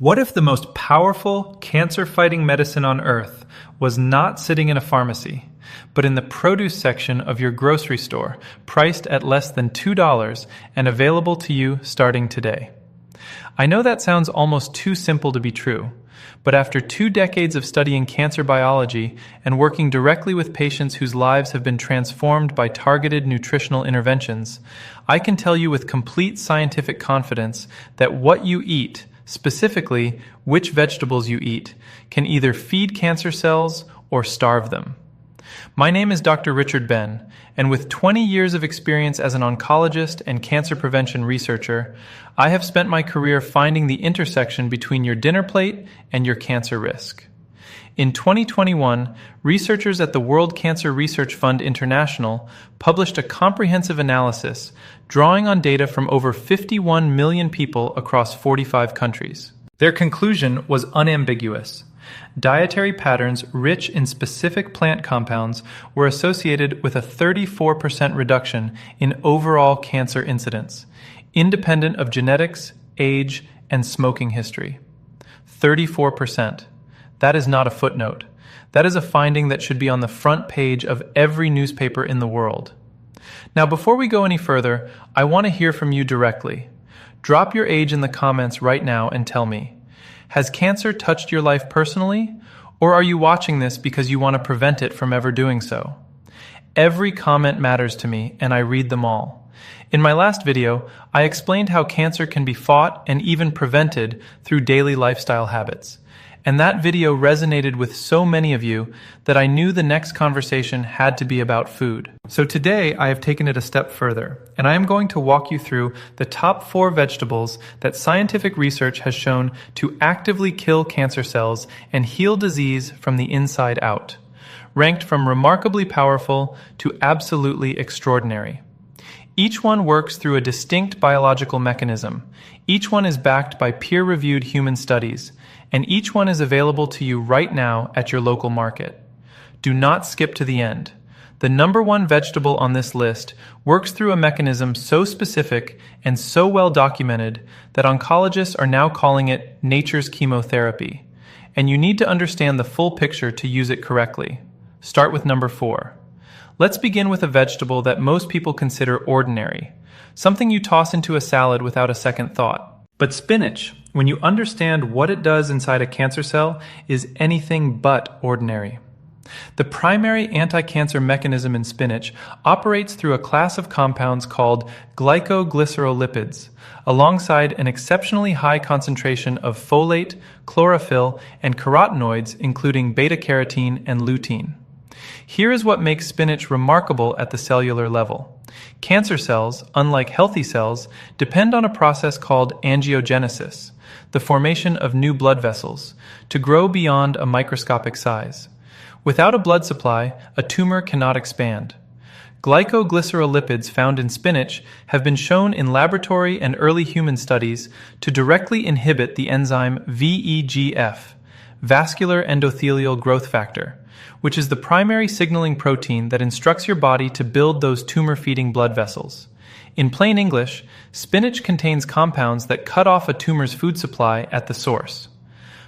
What if the most powerful cancer-fighting medicine on earth was not sitting in a pharmacy, but in the produce section of your grocery store, priced at less than $2 and available to you starting today? I know that sounds almost too simple to be true, but after 2 decades of studying cancer biology and working directly with patients whose lives have been transformed by targeted nutritional interventions, I can tell you with complete scientific confidence that what you eat, specifically which vegetables you eat, can either feed cancer cells or starve them. My name is Dr. Richard Ben, and with 20 years of experience as an oncologist and cancer prevention researcher, I have spent my career finding the intersection between your dinner plate and your cancer risk. In 2021, researchers at the World Cancer Research Fund International published a comprehensive analysis drawing on data from over 51 million people across 45 countries. Their conclusion was unambiguous. Dietary patterns rich in specific plant compounds were associated with a 34% reduction in overall cancer incidence, independent of genetics, age, and smoking history. 34%. That is not a footnote. That is a finding that should be on the front page of every newspaper in the world. Now, before we go any further, I want to hear from you directly. Drop your age in the comments right now and tell me, has cancer touched your life personally, or are you watching this because you want to prevent it from ever doing so? Every comment matters to me, and I read them all. In my last video, I explained how cancer can be fought and even prevented through daily lifestyle habits. And that video resonated with so many of you that I knew the next conversation had to be about food. So today I have taken it a step further, and I am going to walk you through the top 4 vegetables that scientific research has shown to actively kill cancer cells and heal disease from the inside out, ranked from remarkably powerful to absolutely extraordinary. Each one works through a distinct biological mechanism. Each one is backed by peer-reviewed human studies, and each one is available to you right now at your local market. Do not skip to the end. The number 1 vegetable on this list works through a mechanism so specific and so well documented that oncologists are now calling it nature's chemotherapy. And you need to understand the full picture to use it correctly. Start with number 4. Let's begin with a vegetable that most people consider ordinary, something you toss into a salad without a second thought. But spinach, when you understand what it does inside a cancer cell, is anything but ordinary. The primary anti-cancer mechanism in spinach operates through a class of compounds called glycoglycerolipids, alongside an exceptionally high concentration of folate, chlorophyll, and carotenoids, including beta-carotene and lutein. Here is what makes spinach remarkable at the cellular level. Cancer cells, unlike healthy cells, depend on a process called angiogenesis, the formation of new blood vessels, to grow beyond a microscopic size. Without a blood supply, a tumor cannot expand. Glycoglycerolipids found in spinach have been shown in laboratory and early human studies to directly inhibit the enzyme VEGF, vascular endothelial growth factor, which is the primary signaling protein that instructs your body to build those tumor-feeding blood vessels. In plain English, spinach contains compounds that cut off a tumor's food supply at the source.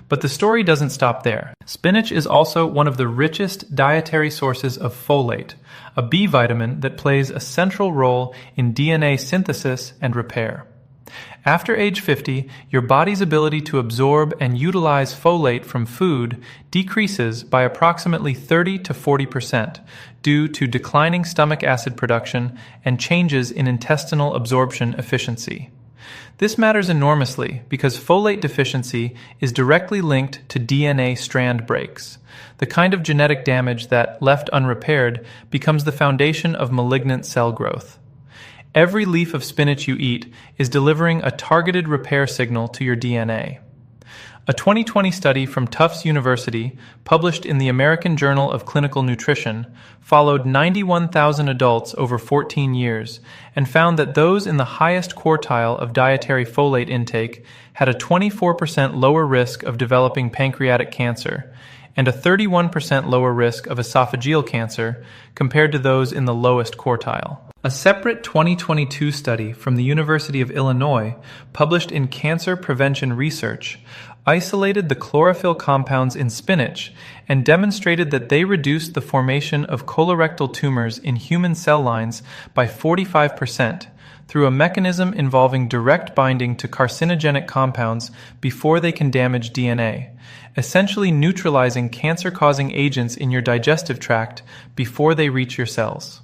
But the story doesn't stop there. Spinach is also one of the richest dietary sources of folate, a B vitamin that plays a central role in DNA synthesis and repair. After age 50, your body's ability to absorb and utilize folate from food decreases by approximately 30 to 40% due to declining stomach acid production and changes in intestinal absorption efficiency. This matters enormously because folate deficiency is directly linked to DNA strand breaks, the kind of genetic damage that, left unrepaired, becomes the foundation of malignant cell growth. Every leaf of spinach you eat is delivering a targeted repair signal to your DNA. A 2020 study from Tufts University, published in the American Journal of Clinical Nutrition, followed 91,000 adults over 14 years and found that those in the highest quartile of dietary folate intake had a 24% lower risk of developing pancreatic cancer and a 31% lower risk of esophageal cancer compared to those in the lowest quartile. A separate 2022 study from the University of Illinois, published in Cancer Prevention Research, isolated the chlorophyll compounds in spinach and demonstrated that they reduced the formation of colorectal tumors in human cell lines by 45% through a mechanism involving direct binding to carcinogenic compounds before they can damage DNA, essentially neutralizing cancer-causing agents in your digestive tract before they reach your cells.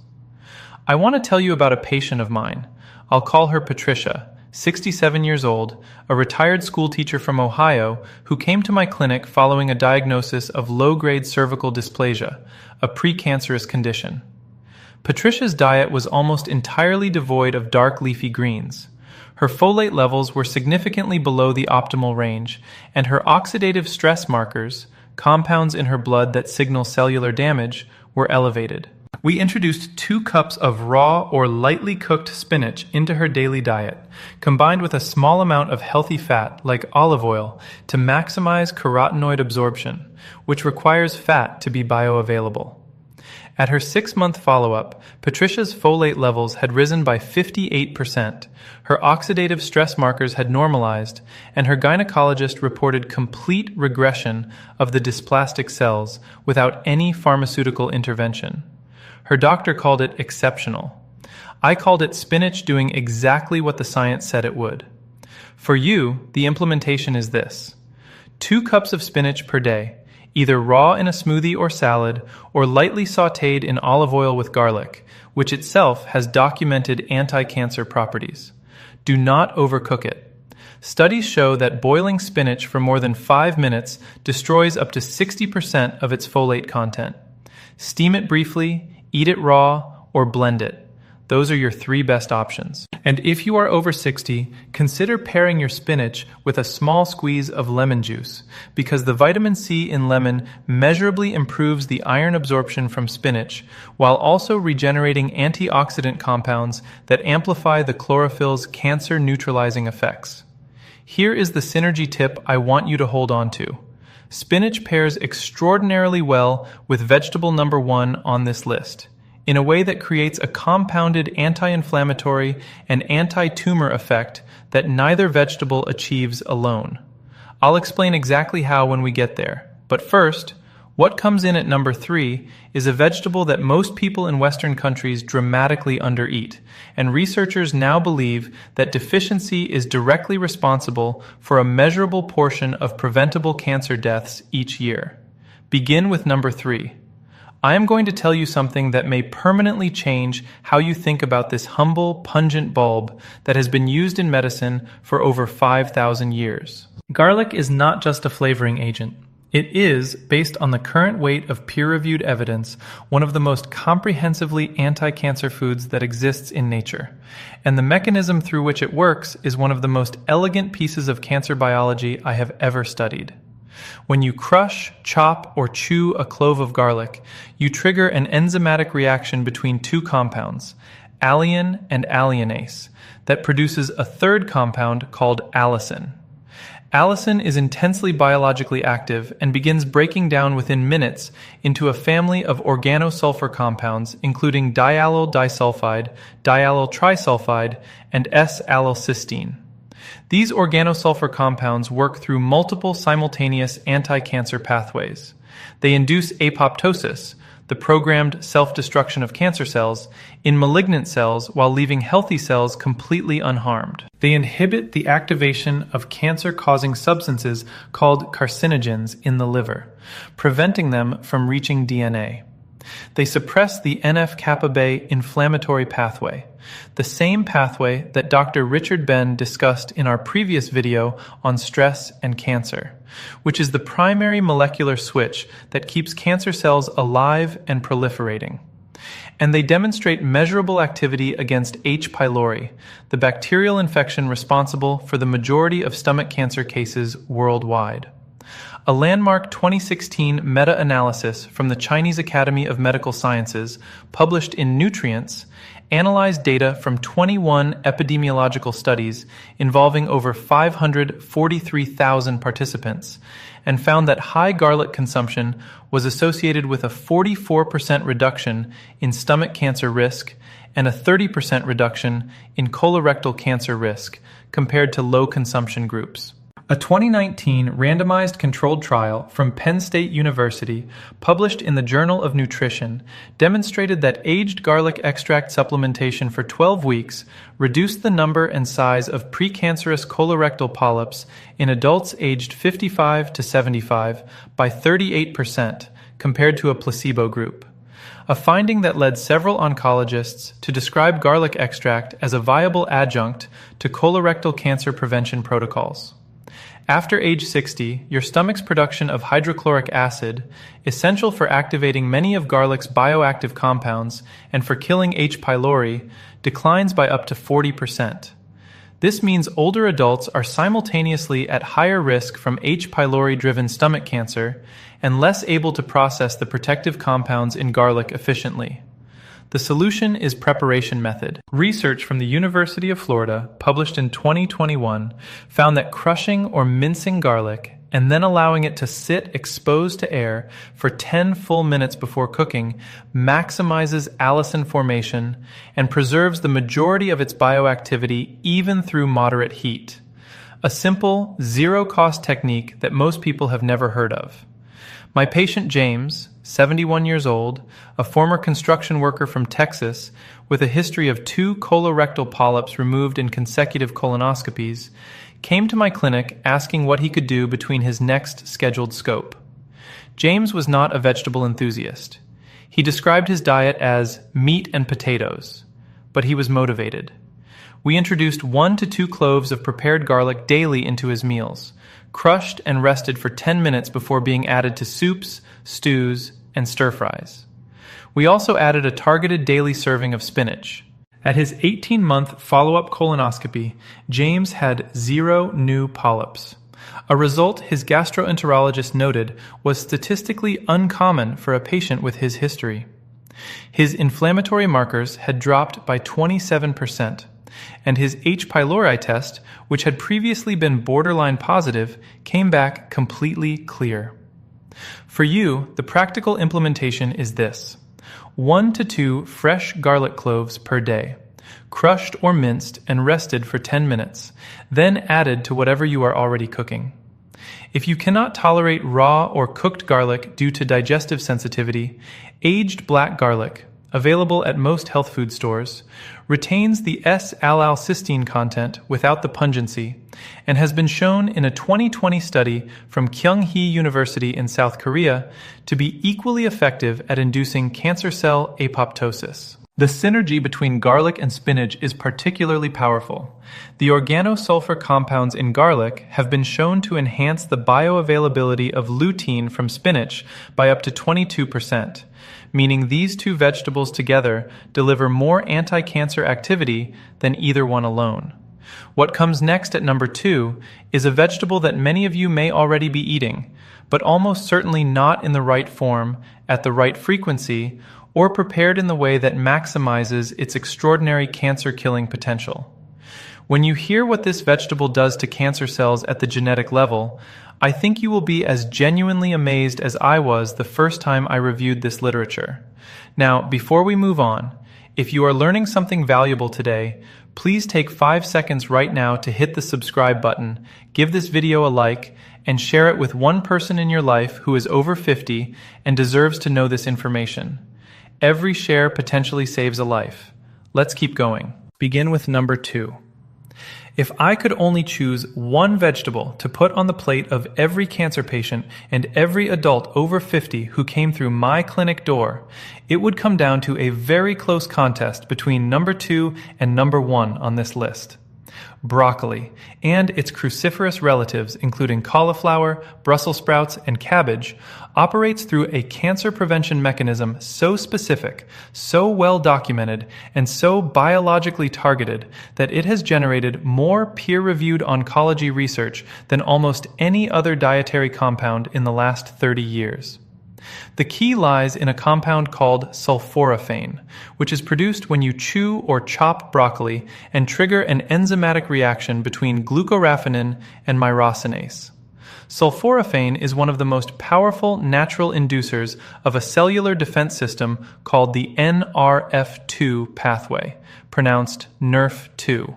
I want to tell you about a patient of mine. I'll call her Patricia, 67 years old, a retired school teacher from Ohio who came to my clinic following a diagnosis of low-grade cervical dysplasia, a precancerous condition. Patricia's diet was almost entirely devoid of dark leafy greens. Her folate levels were significantly below the optimal range, and her oxidative stress markers, compounds in her blood that signal cellular damage, were elevated. We introduced 2 cups of raw or lightly cooked spinach into her daily diet, combined with a small amount of healthy fat like olive oil to maximize carotenoid absorption, which requires fat to be bioavailable. At her 6-month follow-up, Patricia's folate levels had risen by 58%, her oxidative stress markers had normalized, and her gynecologist reported complete regression of the dysplastic cells without any pharmaceutical intervention. Her doctor called it exceptional. I called it spinach doing exactly what the science said it would. For you, the implementation is this: 2 cups of spinach per day, either raw in a smoothie or salad, or lightly sautéed in olive oil with garlic, which itself has documented anti-cancer properties. Do not overcook it. Studies show that boiling spinach for more than 5 minutes destroys up to 60% of its folate content. Steam it briefly, eat it raw, or blend it. Those are your 3 best options. And if you are over 60, consider pairing your spinach with a small squeeze of lemon juice, because the vitamin C in lemon measurably improves the iron absorption from spinach, while also regenerating antioxidant compounds that amplify the chlorophyll's cancer-neutralizing effects. Here is the synergy tip I want you to hold on to. Spinach pairs extraordinarily well with vegetable number 1 on this list, in a way that creates a compounded anti-inflammatory and anti-tumor effect that neither vegetable achieves alone. I'll explain exactly how when we get there. But first, what comes in at number 3 is a vegetable that most people in Western countries dramatically undereat, and researchers now believe that deficiency is directly responsible for a measurable portion of preventable cancer deaths each year. Begin with number 3. I am going to tell you something that may permanently change how you think about this humble, pungent bulb that has been used in medicine for over 5,000 years. Garlic is not just a flavoring agent. It is, based on the current weight of peer-reviewed evidence, one of the most comprehensively anti-cancer foods that exists in nature. And the mechanism through which it works is one of the most elegant pieces of cancer biology I have ever studied. When you crush, chop, or chew a clove of garlic, you trigger an enzymatic reaction between 2 compounds, alliin and alliinase, that produces a 3rd compound called allicin. Allicin is intensely biologically active and begins breaking down within minutes into a family of organosulfur compounds including diallyl disulfide, diallyl trisulfide, and S-allylcysteine. These organosulfur compounds work through multiple simultaneous anti-cancer pathways. They induce apoptosis, the programmed self-destruction of cancer cells, in malignant cells while leaving healthy cells completely unharmed. They inhibit the activation of cancer-causing substances called carcinogens in the liver, preventing them from reaching DNA. They suppress the NF-kappa B inflammatory pathway, the same pathway that Dr. Richard Ben discussed in our previous video on stress and cancer, which is the primary molecular switch that keeps cancer cells alive and proliferating. And they demonstrate measurable activity against H. pylori, the bacterial infection responsible for the majority of stomach cancer cases worldwide. A landmark 2016 meta-analysis from the Chinese Academy of Medical Sciences, published in Nutrients, analyzed data from 21 epidemiological studies involving over 543,000 participants, and found that high garlic consumption was associated with a 44% reduction in stomach cancer risk and a 30% reduction in colorectal cancer risk compared to low consumption groups. A 2019 randomized controlled trial from Penn State University, published in the Journal of Nutrition, demonstrated that aged garlic extract supplementation for 12 weeks reduced the number and size of precancerous colorectal polyps in adults aged 55 to 75 by 38% compared to a placebo group. A finding that led several oncologists to describe garlic extract as a viable adjunct to colorectal cancer prevention protocols. After age 60, your stomach's production of hydrochloric acid, essential for activating many of garlic's bioactive compounds and for killing H. pylori, declines by up to 40%. This means older adults are simultaneously at higher risk from H. pylori-driven stomach cancer and less able to process the protective compounds in garlic efficiently. The solution is preparation method. Research from the University of Florida, published in 2021, found that crushing or mincing garlic and then allowing it to sit exposed to air for 10 full minutes before cooking maximizes allicin formation and preserves the majority of its bioactivity even through moderate heat. A simple, zero-cost technique that most people have never heard of. My patient James, 71 years old, a former construction worker from Texas with a history of 2 colorectal polyps removed in consecutive colonoscopies, came to my clinic asking what he could do between his next scheduled scope. James was not a vegetable enthusiast. He described his diet as meat and potatoes, but he was motivated. We introduced 1 to 2 cloves of prepared garlic daily into his meals, crushed and rested for 10 minutes before being added to soups, stews, and stir-fries. We also added a targeted daily serving of spinach. At his 18-month follow-up colonoscopy, James had 0 new polyps. A result his gastroenterologist noted was statistically uncommon for a patient with his history. His inflammatory markers had dropped by 27%, and his H. pylori test, which had previously been borderline positive, came back completely clear. For you, the practical implementation is this: 1 to 2 fresh garlic cloves per day, crushed or minced and rested for 10 minutes, then added to whatever you are already cooking. If you cannot tolerate raw or cooked garlic due to digestive sensitivity, aged black garlic, available at most health food stores, retains the S-allylcysteine content without the pungency, and has been shown in a 2020 study from Kyung-hee University in South Korea to be equally effective at inducing cancer cell apoptosis. The synergy between garlic and spinach is particularly powerful. The organosulfur compounds in garlic have been shown to enhance the bioavailability of lutein from spinach by up to 22%, meaning these 2 vegetables together deliver more anti-cancer activity than either one alone. What comes next at number 2 is a vegetable that many of you may already be eating, but almost certainly not in the right form, at the right frequency, or prepared in the way that maximizes its extraordinary cancer-killing potential. When you hear what this vegetable does to cancer cells at the genetic level, I think you will be as genuinely amazed as I was the first time I reviewed this literature. Now, before we move on, if you are learning something valuable today, please take 5 seconds right now to hit the subscribe button, give this video a like, and share it with one person in your life who is over 50 and deserves to know this information. Every share potentially saves a life. Let's keep going. Begin with number 2. If I could only choose one vegetable to put on the plate of every cancer patient and every adult over 50 who came through my clinic door, it would come down to a very close contest between number 2 and number 1 on this list. Broccoli and its cruciferous relatives, including cauliflower, Brussels sprouts, and cabbage, operates through a cancer prevention mechanism so specific, so well documented, and so biologically targeted that it has generated more peer-reviewed oncology research than almost any other dietary compound in the last 30 years. The key lies in a compound called sulforaphane, which is produced when you chew or chop broccoli and trigger an enzymatic reaction between glucoraphanin and myrosinase. Sulforaphane is one of the most powerful natural inducers of a cellular defense system called the NRF2 pathway, pronounced NRF2.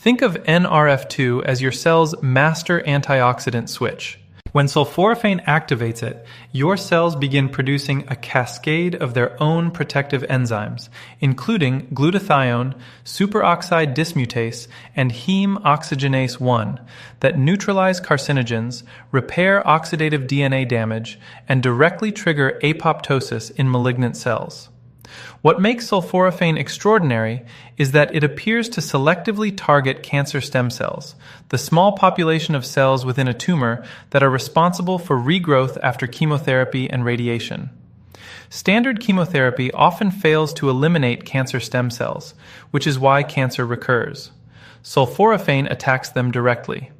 Think of NRF2 as your cell's master antioxidant switch. When sulforaphane activates it, your cells begin producing a cascade of their own protective enzymes, including glutathione, superoxide dismutase, and heme oxygenase 1, that neutralize carcinogens, repair oxidative DNA damage, and directly trigger apoptosis in malignant cells. What makes sulforaphane extraordinary is that it appears to selectively target cancer stem cells, the small population of cells within a tumor that are responsible for regrowth after chemotherapy and radiation. Standard chemotherapy often fails to eliminate cancer stem cells, which is why cancer recurs. Sulforaphane attacks them directly.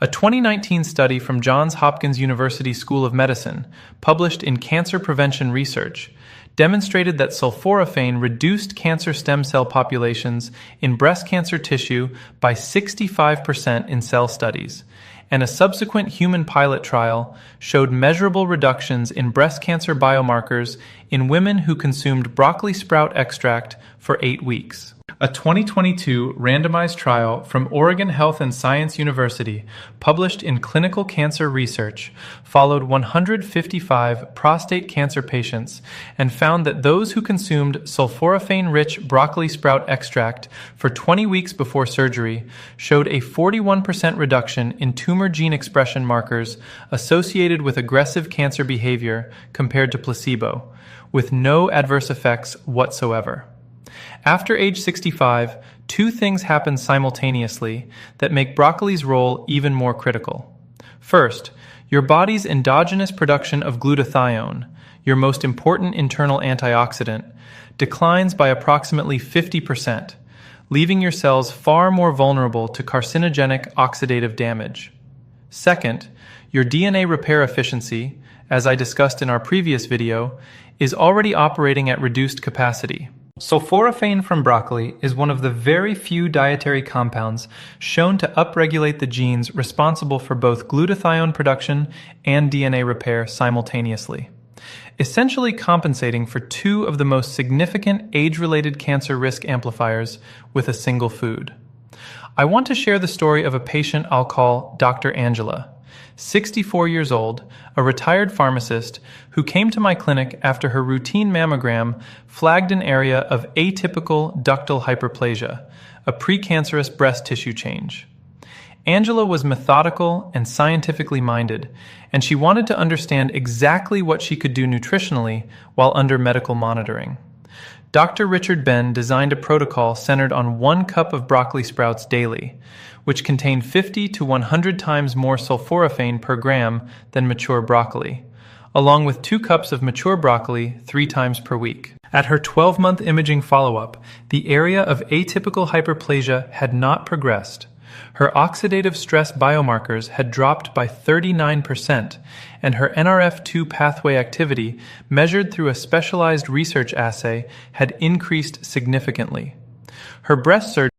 A 2019 study from Johns Hopkins University School of Medicine, published in Cancer Prevention Research, demonstrated that sulforaphane reduced cancer stem cell populations in breast cancer tissue by 65% in cell studies, and a subsequent human pilot trial showed measurable reductions in breast cancer biomarkers in women who consumed broccoli sprout extract for 8 weeks. A 2022 randomized trial from Oregon Health and Science University, published in Clinical Cancer Research, followed 155 prostate cancer patients and found that those who consumed sulforaphane-rich broccoli sprout extract for 20 weeks before surgery showed a 41% reduction in tumor gene expression markers associated with aggressive cancer behavior compared to placebo, with no adverse effects whatsoever. After age 65, two things happen simultaneously that make broccoli's role even more critical. First, your body's endogenous production of glutathione, your most important internal antioxidant, declines by approximately 50%, leaving your cells far more vulnerable to carcinogenic oxidative damage. Second, your DNA repair efficiency, as I discussed in our previous video, is already operating at reduced capacity. Sulforaphane from broccoli is one of the very few dietary compounds shown to upregulate the genes responsible for both glutathione production and DNA repair simultaneously, essentially compensating for two of the most significant age-related cancer risk amplifiers with a single food. I want to share the story of a patient I'll call Dr. Angela, 64 years old, a retired pharmacist who came to my clinic after her routine mammogram flagged an area of atypical ductal hyperplasia, a precancerous breast tissue change. Angela was methodical and scientifically minded, and she wanted to understand exactly what she could do nutritionally while under medical monitoring. Dr. Richard Ben designed a protocol centered on 1 cup of broccoli sprouts daily, which contained 50 to 100 times more sulforaphane per gram than mature broccoli, along with 2 cups of mature broccoli 3 times per week. At her 12-month imaging follow-up, the area of atypical hyperplasia had not progressed. Her oxidative stress biomarkers had dropped by 39%, and her NRF2 pathway activity, measured through a specialized research assay, had increased significantly. Her breast surgeon